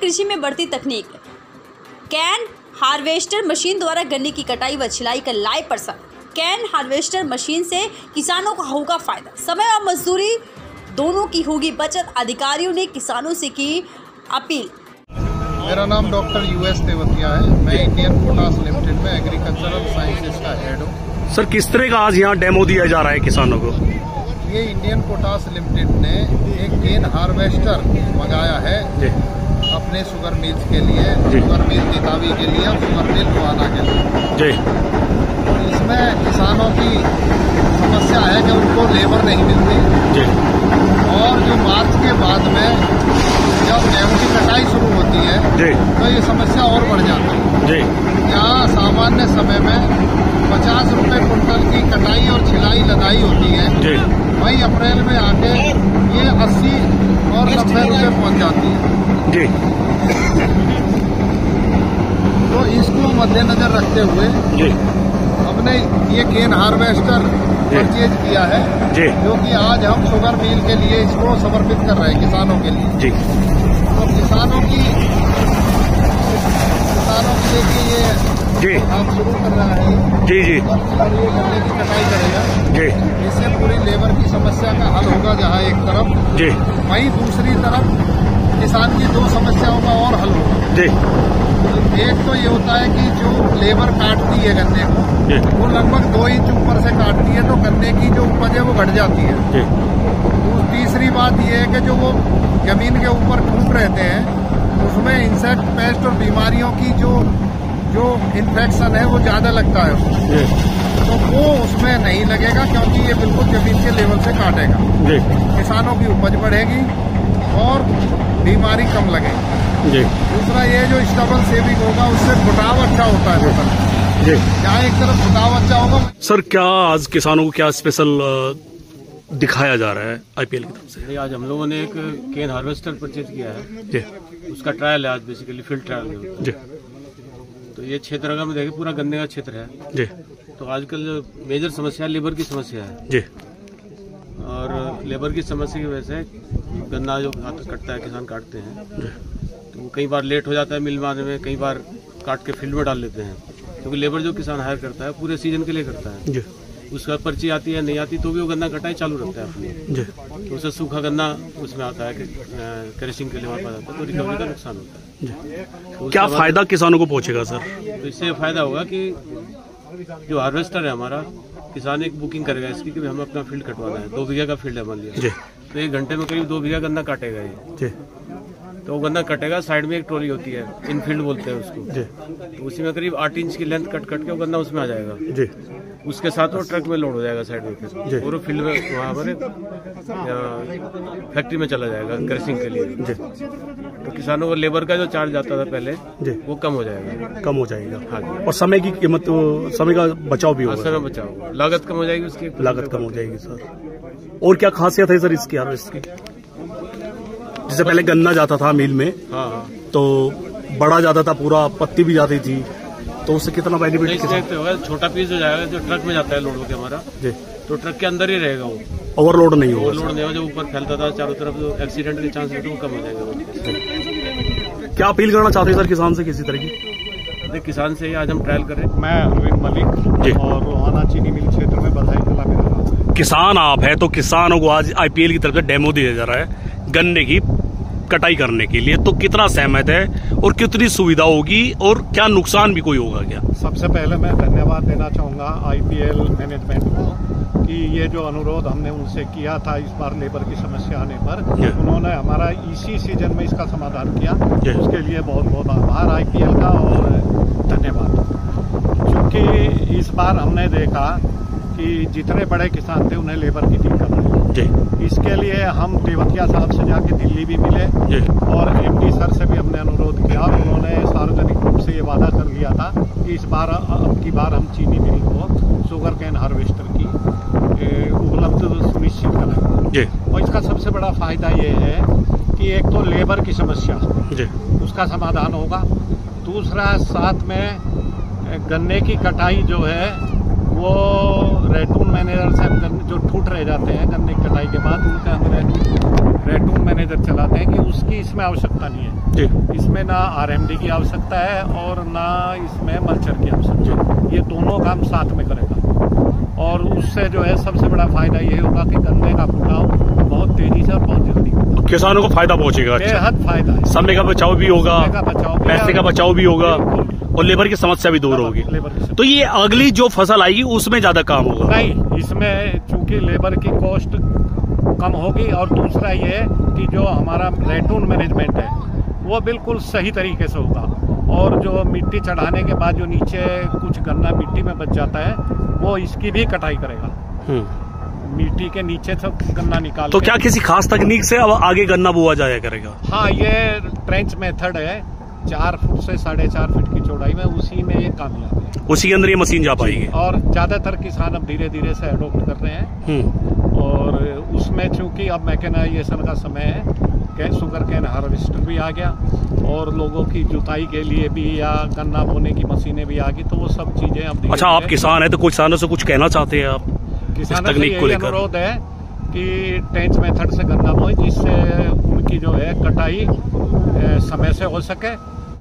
कृषि में बढ़ती तकनीक, कैन हार्वेस्टर मशीन द्वारा गन्ने की कटाई व छिलाई का लाइव प्रसारण। कैन हार्वेस्टर मशीन से किसानों को होगा फायदा, समय और मजदूरी दोनों की होगी बचत। अधिकारियों ने किसानों से की अपील। मेरा नाम डॉक्टर US तेवतिया है। मैं इंडियन पोटास लिमिटेड में एग्रीकल्चरल साइंसेज का हेड हूँ। सर, किस तरह का आज यहाँ डेमो दिया जा रहा है किसानों को? ये इंडियन पोटास लिमिटेड ने एक केन हार्वेस्टर मंगाया है अपने शुगर मिल्स के लिए, शुगर मिल तितावी के लिए और शुगर मिल गोहाना के लिए। और इसमें किसानों की समस्या है कि उनको लेबर नहीं मिलती और जो मार्च के बाद में जब गेहूं की कटाई शुरू होती है तो ये समस्या और बढ़ जाती है। यहाँ सामान्य समय में 50 रुपए कुंटल की कटाई और छिलाई लदाई होती है, वही अप्रैल में आके ये 80 और 90 रुपए पहुँच जाती है। तो इसको मद्देनजर रखते हुए हमने ये केन हार्वेस्टर परचेज किया है, जो कि आज हम शुगर मिल के लिए इसको समर्पित कर रहे हैं किसानों के लिए। तो किसानों के लिए काम शुरू कर रहा है और ये गन्ने की कटाई करेगा। इससे पूरी लेबर की समस्या का हल होगा जहाँ एक तरफ, वहीं दूसरी तरफ किसान की दो समस्याओं का और हल होगा। एक तो ये होता है कि जो लेबर काटती है गन्ने को, वो लगभग 2 इंच ऊपर से काटती है, तो गन्ने की जो उपज है वो घट जाती है। तीसरी बात ये है कि जो वो जमीन के ऊपर ठूक रहते हैं उसमें इंसेक्ट, पेस्ट और बीमारियों की जो इन्फेक्शन है वो ज्यादा लगता है, तो वो उसमें नहीं लगेगा क्योंकि ये बिल्कुल जमीन के लेवल से काटेगा। किसानों की उपज बढ़ेगी और बीमारी कम लगेगी। दूसरा ये जो स्टबल सेविंग होगा उससे फुटाव अच्छा होता है फसल, जहाँ एक तरफ फुटाव अच्छा होगा। सर, क्या आज किसानों को क्या स्पेशल दिखाया जा रहा है IPL की तरफ से? आज हम लोगों ने एक केन हार्वेस्टर परचेज किया है, उसका ट्रायल है आज, बेसिकली फील्ड ट्रायल। तो ये क्षेत्र अगर देखें पूरा गन्ने का क्षेत्र है। तो आजकल जो मेजर समस्या लेबर की समस्या है और लेबर की समस्या की वजह से गन्ना जो कटता है, किसान काटते हैं, तो वो कई बार लेट हो जाता है मिल में आने में, कई बार काट के फील्ड में डाल लेते हैं, क्योंकि लेबर जो किसान हायर करता है पूरे सीजन के लिए करता है। उसका पर्ची आती है नहीं आती तो भी वो गन्ना कटाई चालू रखता है अपनी, तो उससे सूखा गन्ना उसमें आता है, क्रशिंग के लिए वहाँ पर आता है, तो रिकवरी का नुकसान होता है। तो क्या फायदा किसानों को पहुंचेगा सर? तो इससे फायदा होगा कि जो हार्वेस्टर है हमारा, किसान एक बुकिंग करेगा इसकी कि हमें अपना फील्ड कटवाना है, 2 बीघा का फील्ड है मान लिया, तो 1 घंटे में करीब 2 बीघा गन्ना काटेगा ये। तो वो गन्ना कटेगा, साइड में एक ट्रॉली होती है, इनफील्ड बोलते हैं उसको, तो उसी में करीब 8 इंच की लेंथ कट के वो गन्ना उसमें आ जाएगा। उसके साथ वो ट्रक में लोड हो जाएगा साइड में, फिर पूरे फील्ड में वहाँ पर फैक्ट्री में चला जाएगा क्रशिंग के लिए। तो किसानों को लेबर का जो चार्ज आता था पहले वो कम हो जाएगा। हाँ, और समय की कीमत, समय का बचाव भी होगा। समय बचाव, लागत कम हो जाएगी, उसकी लागत कम हो जाएगी सर। और क्या खासियत है सर इसकी हार्वेस्ट की? जैसे पहले गन्ना जाता था मिल में, तो बड़ा जाता था, पूरा पत्ती भी जाती थी, तो उससे कितना बेनिफिट होगा? छोटा पीस हो जाएगा जो ट्रक में जाता है लोड होकर हमारा, तो ट्रक के अंदर ही रहेगा, वो ओवरलोड नहीं होगा। ओवरलोड नहीं होगा, जो ऊपर फैलता था चारों तरफ, जो एक्सीडेंट के चांस रहते वो कम हो जाएगा। क्या अपील करना चाहते हैं सर किसान से किसी तरह की? किसान से आज हम ट्रायल कर रहे हैं। मैं अरविंद मलिक और रोहाना चीनी मिल क्षेत्र में बधाई जिला में रहा हूँ। किसान आप है, तो किसानों को आज IPL की तरफ से डेमो दिया जा रहा है गन्ने की कटाई करने के लिए, तो कितना सहमत है और कितनी सुविधा होगी और क्या नुकसान भी कोई होगा क्या? सबसे पहले मैं धन्यवाद देना चाहूँगा IPL मैनेजमेंट को कि ये जो अनुरोध हमने उनसे किया था इस बार लेबर की समस्या आने पर, उन्होंने हमारा इसी सीजन में इसका समाधान किया, उसके लिए बहुत बहुत आभार IPL का और धन्यवाद। क्योंकि इस बार हमने देखा कि जितने बड़े किसान थे उन्हें लेबर की दिक्कत है, इसके लिए हम तेवतिया साहब से जाके दिल्ली भी मिले और MD सर से भी हमने अनुरोध किया। उन्होंने सार्वजनिक रूप से ये वादा कर लिया था कि अब की बार हम चीनी मिल को शुगर कैन हार्वेस्टर की उपलब्ध सुनिश्चित करेंगे। और इसका सबसे बड़ा फायदा ये है कि एक तो लेबर की समस्या उसका समाधान होगा, दूसरा साथ में गन्ने की कटाई जो है वो रेटून मैनेजर से हम जो ठूट रह जाते हैं गन्ने की कटाई के बाद, उनका हम रेटून मैनेजर चलाते हैं कि उसकी इसमें आवश्यकता नहीं है। इसमें ना आरएमडी की आवश्यकता है और ना इसमें मल्चर की आवश्यकता है। ये दोनों काम साथ में करेगा और उससे जो है सबसे बड़ा फायदा ये होगा कि गन्ने का फुटाव बहुत तेजी से और बहुत जल्दी होगा। किसानों को फायदा पहुंचेगा, बेहद फायदा है। समय का बचाव भी होगा, पैसे का बचाव भी होगा और लेबर की समस्या भी दूर होगी। तो ये अगली जो फसल आएगी उसमें ज्यादा काम होगा? नहीं, इसमें चूंकि लेबर की कॉस्ट कम होगी और दूसरा ये है कि जो हमारा रेटून मैनेजमेंट है वो बिल्कुल सही तरीके से होगा और जो मिट्टी चढ़ाने के बाद जो नीचे कुछ गन्ना मिट्टी में बच जाता है वो इसकी भी कटाई करेगा। मिट्टी के नीचे से गन्ना निकाल। तो क्या किसी खास तकनीक से अब आगे गन्ना बोआ जाया करेगा? हाँ, ये ट्रेंच मेथड है, 4 फुट से 4.5 फीट की चौड़ाई में, उसी में ये कामयाब है। उसी के अंदर ये मशीन जा पाएगी और ज्यादातर किसान अब धीरे धीरे से अडोप्ट कर रहे हैं और उसमें चूंकि अब मैकेनाइजेशन का समय है, शुगर कैन हार्वेस्टर भी आ गया और लोगों की जुताई के लिए भी या गन्ना बोने की मशीनें भी आ गई, तो वो सब चीजें अब। अच्छा, आप किसान है तो कुछ किसानों से कुछ कहना चाहते हैं आप? किसानों से यही अनुरोध है कि ट्रेंच मेथड से गन्ना बोए जिससे उनकी जो है कटाई समय से हो सके